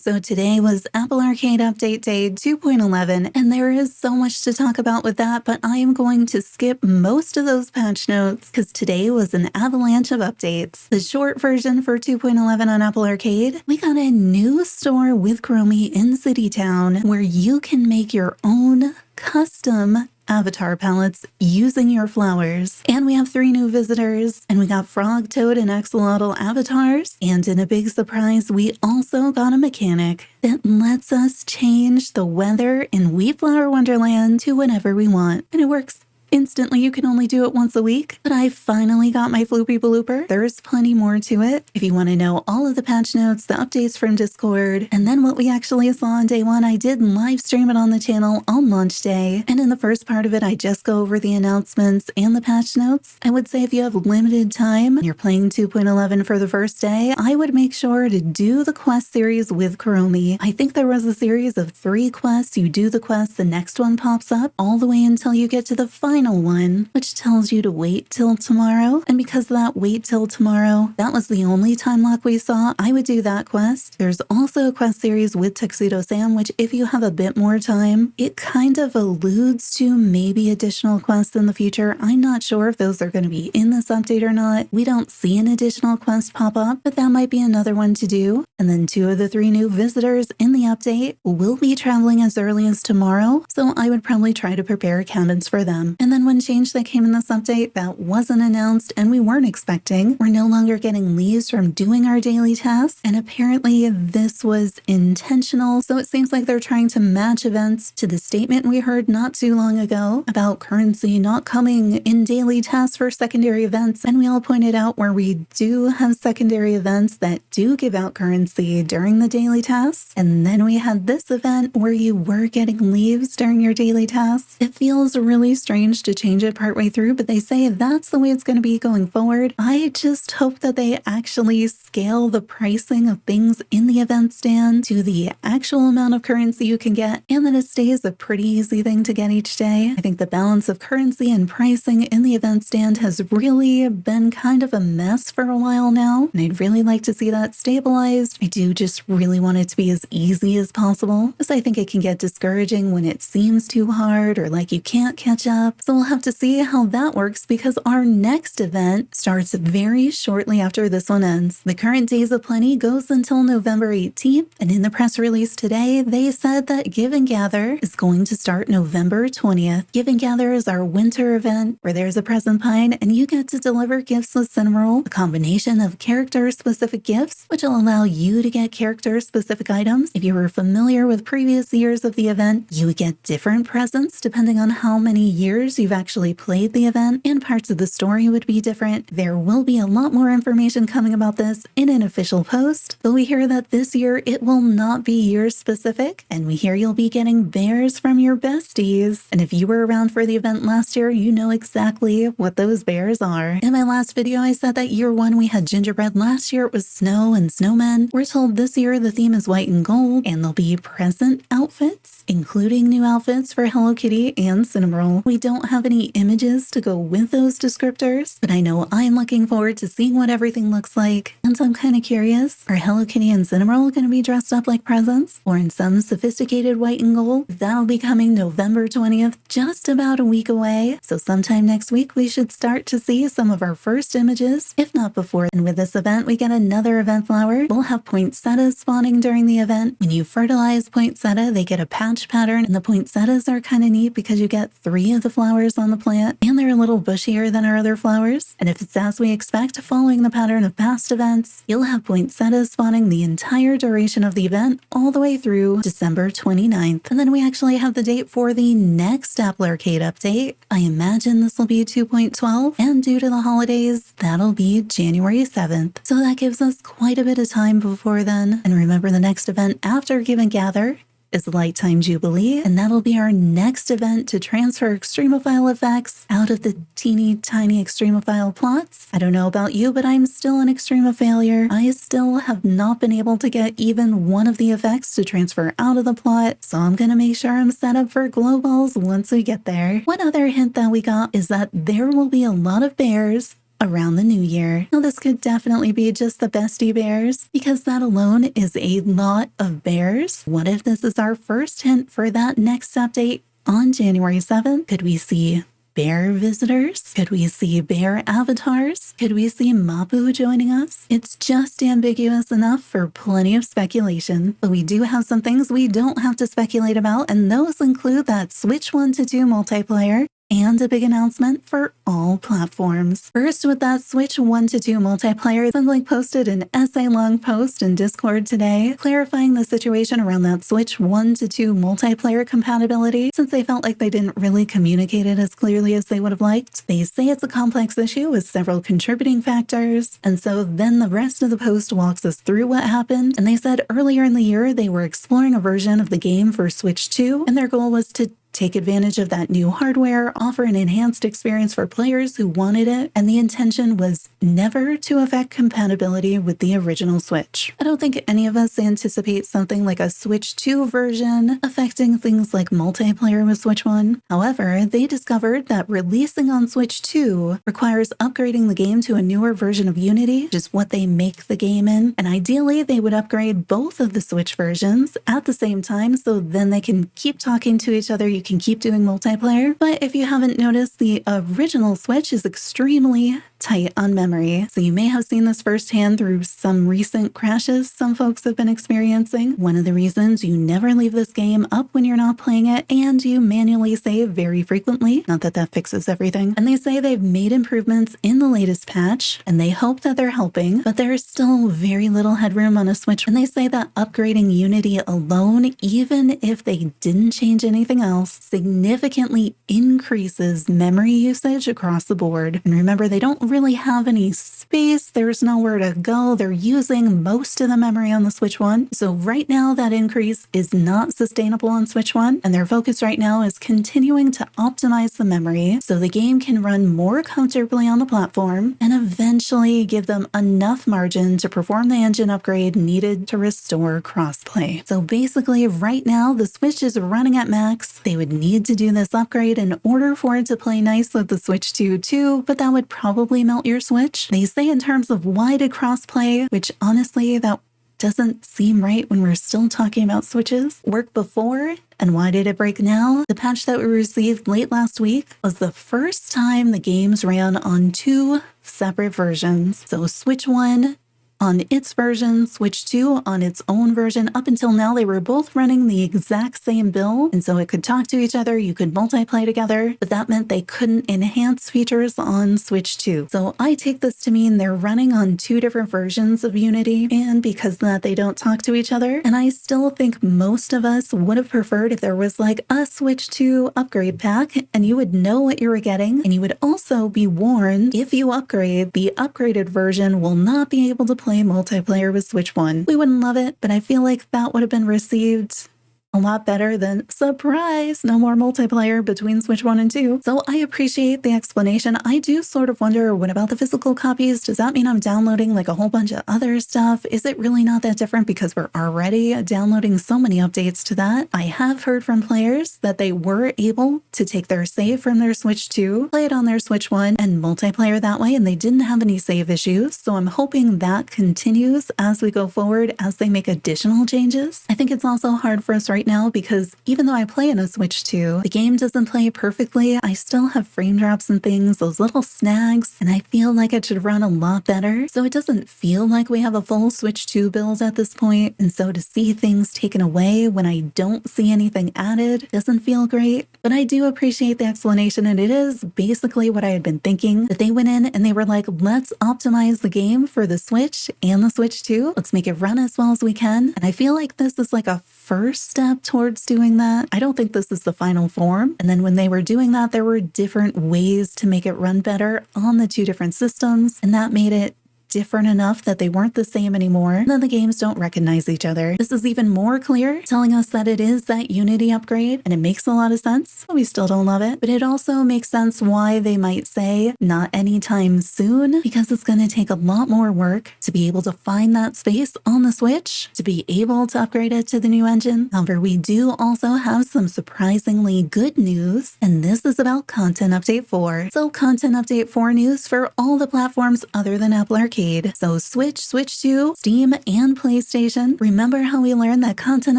So today was Apple Arcade Update Day 2.11, and there is so much to talk about with that, but I am going to skip most of those patch notes because today was an avalanche of updates. The short version for 2.11 on Apple Arcade, we got a new store with Chromie in City Town where you can make your own custom avatar palettes using your flowers. And we have 3 new visitors, and we got Frog, Toad, and Axolotl avatars. And in a big surprise, we also got a mechanic that lets us change the weather in Wheatflower Wonderland to whenever we want. And it works instantly. You can only do it once a week, but I finally got my floopy blooper. There's plenty more to it. If you want to know all of the patch notes, the updates from Discord, and then what we actually saw on day 1, I did live stream it on the channel on launch day. And in the first part of it, I just go over the announcements and the patch notes. I would say if you have limited time and you're playing 2.11 for the first day, I would make sure to do the quest series with Chromie. I think there was a series of 3 quests. You do the quest, the next one pops up all the way until you get to the final one, which tells you to wait till tomorrow. And because of that wait till tomorrow, that was the only time lock we saw, I would do that quest. There's also a quest series with Tuxedo Sam, which if you have a bit more time, it kind of alludes to maybe additional quests in the future. I'm not sure if those are going to be in this update or not. We don't see an additional quest pop up, but that might be another one to do. And then 2 of the 3 new visitors in the update will be traveling as early as tomorrow, so I would probably try to prepare cabins for them. And then one change that came in this update that wasn't announced and we weren't expecting, we're no longer getting leaves from doing our daily tasks, and apparently this was intentional. So it seems like they're trying to match events to the statement we heard not too long ago about currency not coming in daily tasks for secondary events. And we all pointed out where we do have secondary events that do give out currency during the daily tasks. And then we had this event where you were getting leaves during your daily tasks. It feels really strange to change it partway through, but they say that's the way it's going to be going forward. I just hope that they actually scale the pricing of things in the event stand to the actual amount of currency you can get, and that it stays a pretty easy thing to get each day. I think the balance of currency and pricing in the event stand has really been kind of a mess for a while now, and I'd really like to see that stabilized. I do just really want it to be as easy as possible, because I think it can get discouraging when it seems too hard or like you can't catch up. So we'll have to see how that works, because our next event starts very shortly after this one ends. The current Days of Plenty goes until November 18th, and in the press release today, they said that Give and Gather is going to start November 20th. Give and Gather is our winter event where there's a present pine and you get to deliver gifts with Cinnamoroll, a combination of character-specific gifts, which will allow you to get character-specific items. If you were familiar with previous years of the event, you would get different presents depending on how many years you've actually played the event, and parts of the story would be different. There will be a lot more information coming about this in an official post, but we hear that this year it will not be year specific, and we hear you'll be getting bears from your besties. And if you were around for the event last year, you know exactly what those bears are. In my last video, I said that year 1 we had gingerbread, last year it was snow and snowmen. We're told this year the theme is white and gold, and there'll be present outfits, including new outfits for Hello Kitty and Cinnamoroll. We don't have any images to go with those descriptors, but I know I'm looking forward to seeing what everything looks like. And so I'm kind of curious, are Hello Kitty and Cinnamoroll going to be dressed up like presents, or in some sophisticated white and gold? That'll be coming November 20th, just about a week away. So sometime next week, we should start to see some of our first images, if not before. And with this event, we get another event flower. We'll have poinsettias spawning during the event. When you fertilize poinsettia, they get a patch pattern, and the poinsettias are kind of neat because you get 3 of the flowers on the plant, and they're a little bushier than our other flowers. And if it's as we expect, following the pattern of past events, you'll have poinsettias spawning the entire duration of the event, all the way through December 29th. And then we actually have the date for the next Apple Arcade update. I imagine this will be 2.12, and due to the holidays, that'll be January 7th. So that gives us quite a bit of time before then. And remember, the next event after Give and Gather is Lighttime Jubilee, and that'll be our next event to transfer Extremophile effects out of the teeny tiny Extremophile plots. I don't know about you, but I'm still an Extremophile. I still have not been able to get even one of the effects to transfer out of the plot, so I'm gonna make sure I'm set up for glow balls once we get there. One other hint that we got is that there will be a lot of bears around the new year. Now, this could definitely be just the bestie bears, because that alone is a lot of bears. What if this is our first hint for that next update on January 7th? Could we see bear visitors? Could we see bear avatars? Could we see Mapu joining us? It's just ambiguous enough for plenty of speculation, but we do have some things we don't have to speculate about, and those include that Switch 1 to 2 multiplayer and a big announcement for all platforms. First, with that Switch 1 to 2 multiplayer, Sunlink posted an essay-long post in Discord today clarifying the situation around that Switch 1 to 2 multiplayer compatibility, since they felt like they didn't really communicate it as clearly as they would have liked. They say it's a complex issue with several contributing factors, and so then the rest of the post walks us through what happened, and they said earlier in the year they were exploring a version of the game for Switch 2, and their goal was to take advantage of that new hardware, offer an enhanced experience for players who wanted it, and the intention was never to affect compatibility with the original Switch. I don't think any of us anticipate something like a Switch 2 version affecting things like multiplayer with Switch 1. However, they discovered that releasing on Switch 2 requires upgrading the game to a newer version of Unity, which is what they make the game in, and ideally they would upgrade both of the Switch versions at the same time so then they can keep talking to each other. You can keep doing multiplayer, but if you haven't noticed, the original Switch is extremely tight on memory, so you may have seen this firsthand through some recent crashes some folks have been experiencing. One of the reasons you never leave this game up when you're not playing it, and you manually save very frequently, not that that fixes everything. And they say they've made improvements in the latest patch, and they hope that they're helping, but there is still very little headroom on a Switch, and they say that upgrading Unity alone, even if they didn't change anything else, significantly increases memory usage across the board. And remember, they don't really have any space. There's nowhere to go. They're using most of the memory on the Switch 1. So right now, that increase is not sustainable on Switch 1, and their focus right now is continuing to optimize the memory so the game can run more comfortably on the platform and eventually give them enough margin to perform the engine upgrade needed to restore crossplay. So basically, right now, the Switch is running at max. They would need to do this upgrade in order for it to play nice with the Switch 2 too, but that would probably melt your Switch. They say in terms of why did crossplay, which honestly, that doesn't seem right when we're still talking about Switches, work before, and why did it break now? The patch that we received late last week was the first time the games ran on two separate versions. So Switch 1 on its version, Switch 2 on its own version. Up until now, they were both running the exact same build, and so it could talk to each other, you could multiplay together, but that meant they couldn't enhance features on Switch 2. So I take this to mean they're running on two different versions of Unity, and because of that, they don't talk to each other. And I still think most of us would have preferred if there was like a Switch 2 upgrade pack, and you would know what you were getting, and you would also be warned if you upgrade, the upgraded version will not be able to play multiplayer with Switch 1. We wouldn't love it, but I feel like that would have been received a lot better than, surprise, no more multiplayer between Switch 1 and 2. So I appreciate the explanation. I do sort of wonder, what about the physical copies? Does that mean I'm downloading like a whole bunch of other stuff? Is it really not that different because we're already downloading so many updates to that? I have heard from players that they were able to take their save from their Switch 2, play it on their Switch 1, and multiplayer that way, and they didn't have any save issues. So I'm hoping that continues as we go forward, as they make additional changes. I think it's also hard for us right now because even though I play in a Switch 2, the game doesn't play perfectly. I still have frame drops and things, those little snags, and I feel like it should run a lot better. So it doesn't feel like we have a full Switch 2 build at this point. And so to see things taken away when I don't see anything added doesn't feel great. But I do appreciate the explanation, and it is basically what I had been thinking, that they went in and they were like, let's optimize the game for the Switch and the Switch 2. Let's make it run as well as we can. And I feel like this is like a first step towards doing that. I don't think this is the final form. And then when they were doing that, there were different ways to make it run better on the two different systems, and that made it different enough that they weren't the same anymore, then the games don't recognize each other. This is even more clear, telling us that it is that Unity upgrade, and it makes a lot of sense, but we still don't love it. But it also makes sense why they might say not anytime soon, because it's going to take a lot more work to be able to find that space on the Switch, to be able to upgrade it to the new engine. However, we do also have some surprisingly good news, and this is about Content Update 4. So Content Update 4 news for all the platforms other than Apple Arcade. So Switch, Switch 2, Steam, and PlayStation. Remember how we learned that Content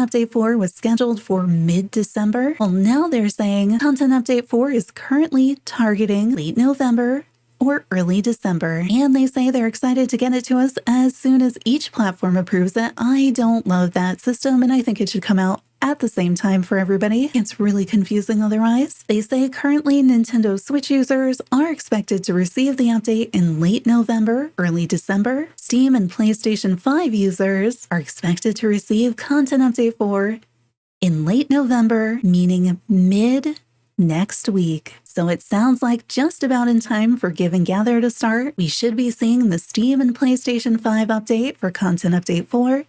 Update 4 was scheduled for mid-December? Well, now they're saying Content Update 4 is currently targeting late November or early December, and they say they're excited to get it to us as soon as each platform approves it. I don't love that system, and I think it should come out at the same time for everybody. It's really confusing otherwise. They say currently Nintendo Switch users are expected to receive the update in late November, early December. Steam and PlayStation 5 users are expected to receive Content Update 4 in late November, meaning mid next week. So it sounds like just about in time for Give and Gather to start. We should be seeing the Steam and PlayStation 5 update for Content Update 4.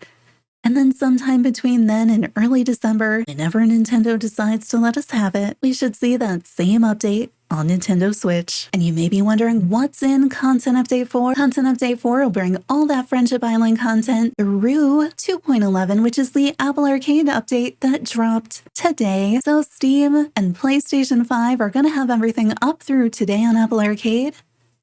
And then sometime between then and early December, whenever Nintendo decides to let us have it, we should see that same update on Nintendo Switch. And you may be wondering what's in Content Update 4. Content Update 4 will bring all that Friendship Island content through 2.11, which is the Apple Arcade update that dropped today. So Steam and PlayStation 5 are going to have everything up through today on Apple Arcade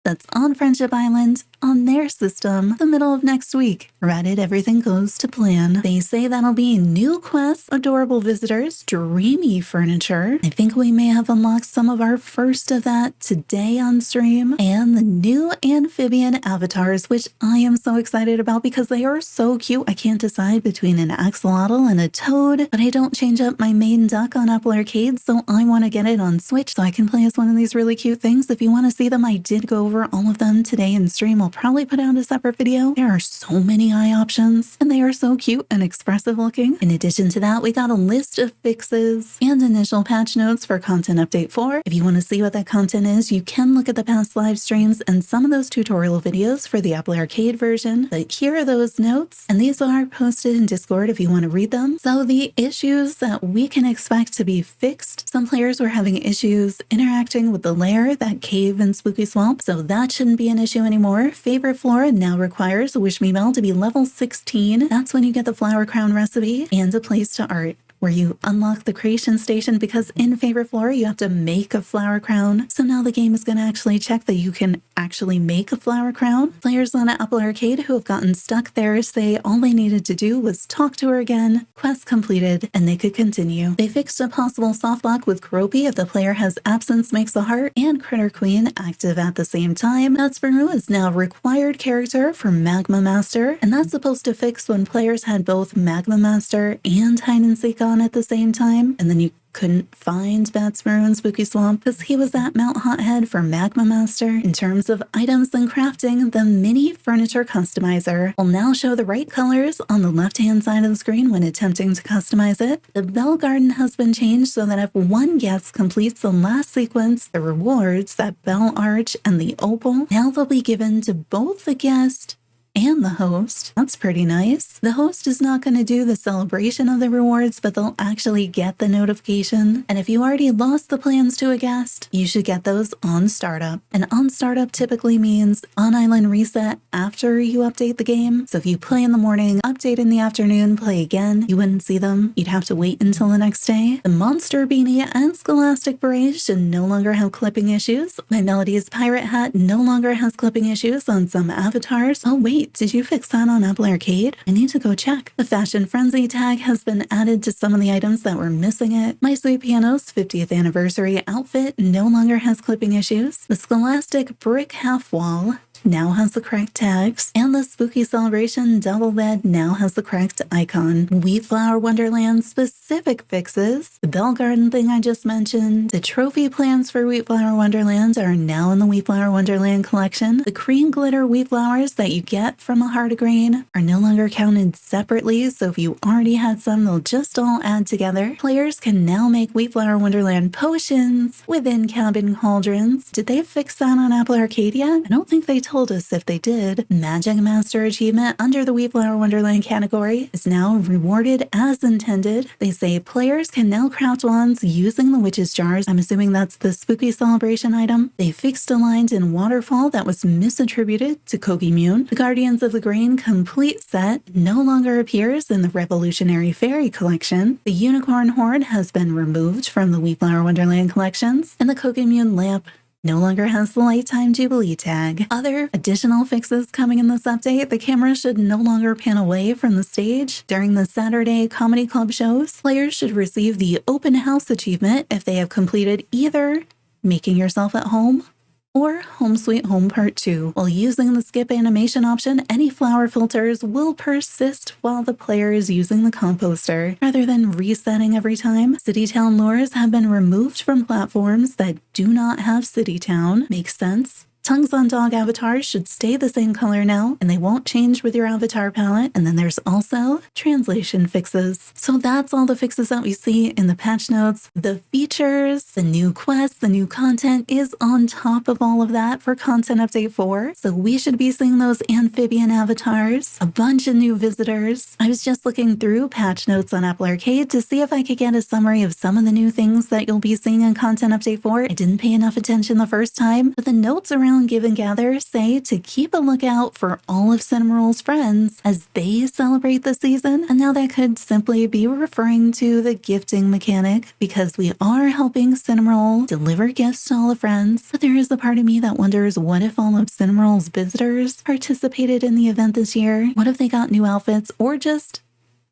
that's on Friendship Island on their system the middle of next week, provided everything goes to plan. They say that'll be new quests, adorable visitors, dreamy furniture. I think we may have unlocked some of our first of that today on stream, and the new amphibian avatars, which I am so excited about because they are so cute. I can't decide between an axolotl and a toad, but I don't change up my main duck on Apple Arcade, so I want to get it on Switch so I can play as one of these really cute things. If you want to see them, I did go over all of them today in stream. I'll probably put out a separate video. There are so many eye options, and they are so cute and expressive looking. In addition to that, we got a list of fixes and initial patch notes for Content Update 4. If you want to see what that content is, you can look at the past live streams and some of those tutorial videos for the Apple Arcade version. But here are those notes, and these are posted in Discord if you want to read them. So the issues that we can expect to be fixed. Some players were having issues interacting with the lair, that cave in Spooky Swamp, so that shouldn't be an issue anymore. Favorite Flora now requires a Wish Me Well to be level 16. That's when you get the flower crown recipe and a place to art, where you unlock the creation station, because in Favorite Flora you have to make a flower crown. So now the game is going to actually check that you can actually make a flower crown. Players on Apple Arcade who have gotten stuck there say all they needed to do was talk to her again, quest completed, and they could continue. They fixed a possible softblock with Gropey if the player has Absence Makes a Heart and Critter Queen active at the same time. Natsbaru is now required character for Magma Master, and that's supposed to fix when players had both Magma Master and Hide and Seek on at the same time, and then you couldn't find Batsmaru in Spooky Swamp because he was at Mount Hothead for Magma Master. In terms of items and crafting, the mini furniture customizer will now show the right colors on the left-hand side of the screen when attempting to customize it. The bell garden has been changed so that if one guest completes the last sequence, the rewards, that bell arch and the opal, now they'll be given to both the guest and the host. That's pretty nice. The host is not going to do the celebration of the rewards, but they'll actually get the notification. And if you already lost the plans to a guest, you should get those on startup. And on startup typically means on island reset after you update the game. So if you play in the morning, update in the afternoon, play again, you wouldn't see them. You'd have to wait until the next day. The monster beanie and scholastic beret should no longer have clipping issues. My Melody's pirate hat no longer has clipping issues on some avatars. Oh wait, did you fix that on Apple Arcade? I need to go check. The Fashion Frenzy tag has been added to some of the items that were missing it. My Sweet Piano's 50th anniversary outfit no longer has clipping issues. The Scholastic brick half wall now has the correct tags, and the Spooky Celebration double bed now has the correct icon. Wheatflower Wonderland specific fixes. The Bell Garden thing I just mentioned. The trophy plans for Wheatflower Wonderland are now in the Wheatflower Wonderland collection. The cream glitter Wheatflowers that you get from a Heart of Grain are no longer counted separately, so if you already had some, they'll just all add together. Players can now make Wheatflower Wonderland potions within cabin cauldrons. Did they fix that on Apple Arcade yet? I don't think they told us if they did. Magic Master achievement under the Weeflower Wonderland category is now rewarded as intended. They say players can now craft wands using the witch's jars. I'm assuming that's the spooky celebration item. They fixed a line in Waterfall that was misattributed to Kogimune. The Guardians of the Grain complete set no longer appears in the Revolutionary Fairy collection. The Unicorn Horde has been removed from the Weeflower Wonderland collections, and the Kogimune lamp no longer has the Lifetime Jubilee tag. Other additional fixes coming in this update: the camera should no longer pan away from the stage. During the Saturday Comedy Club shows, players should receive the Open House achievement if they have completed either Making Yourself at Home or Home Sweet Home Part 2. While using the skip animation option, any flower filters will persist while the player is using the composter, rather than resetting every time. City Town lures have been removed from platforms that do not have City Town. Makes sense. Tongues on dog avatars should stay the same color now, and they won't change with your avatar palette. And then there's also translation fixes. So that's all the fixes that we see in the patch notes. The features, the new quests, the new content is on top of all of that for Content Update 4. So we should be seeing those amphibian avatars, a bunch of new visitors. I was just looking through patch notes on Apple Arcade to see if I could get a summary of some of the new things that you'll be seeing in Content Update 4. I didn't pay enough attention the first time, but the notes around Give and Gather say to keep a lookout for all of Cinnamoroll's friends as they celebrate the season. And now that could simply be referring to the gifting mechanic, because we are helping Cinnamoroll deliver gifts to all the friends. But there is a part of me that wonders, what if all of Cinnamoroll's visitors participated in the event this year? What if they got new outfits or just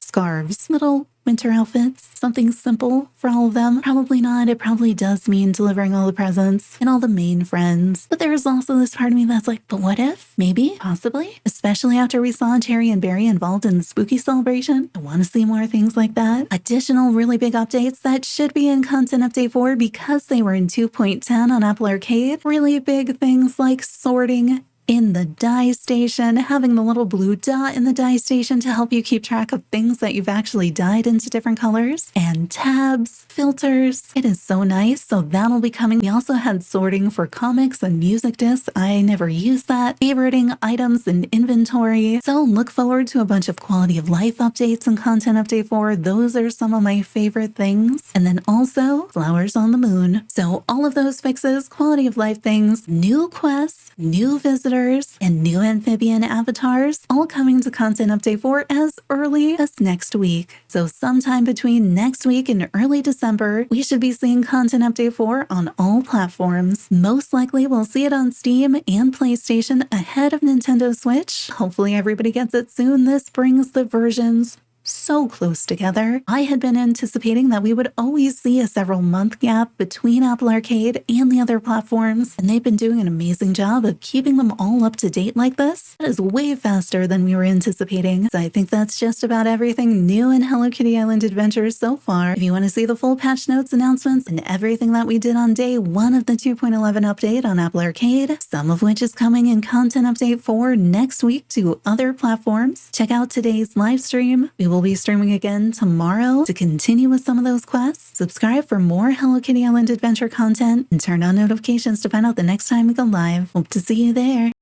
scarves, little winter outfits, something simple for all of them? Probably not. It probably does mean delivering all the presents and all the main friends. But there's also this part of me that's like, but what if? Maybe? Possibly? Especially after we saw Terry and Barry involved in the spooky celebration. I want to see more things like that. Additional really big updates that should be in Content Update 4 because they were in 2.10 on Apple Arcade. Really big things like sorting in the dye station, having the little blue dot in the dye station to help you keep track of things that you've actually dyed into different colors, and tabs, filters. It is so nice. So that'll be coming. We also had sorting for comics and music discs. I never used that. Favoriting items in inventory. So look forward to a bunch of quality of life updates and Content Update 4. Those are some of my favorite things. And then also Flowers on the Moon. So all of those fixes, quality of life things, new quests, new visitors, and new amphibian avatars, all coming to Content Update 4 as early as next week. So sometime between next week and early December, we should be seeing Content Update 4 on all platforms. Most likely we'll see it on Steam and PlayStation ahead of Nintendo Switch. Hopefully everybody gets it soon. This brings the versions so close together. I had been anticipating that we would always see a several month gap between Apple Arcade and the other platforms, and they've been doing an amazing job of keeping them all up to date like this. That is way faster than we were anticipating. So I think that's just about everything new in Hello Kitty Island Adventures so far. If you want to see the full patch notes, announcements, and everything that we did on day 1 of the 2.11 update on Apple Arcade, some of which is coming in Content Update 4 next week to other platforms, check out today's live stream. We will be streaming again tomorrow to continue with some of those quests. Subscribe for more Hello Kitty Island Adventure content and turn on notifications to find out the next time we go live. Hope to see you there.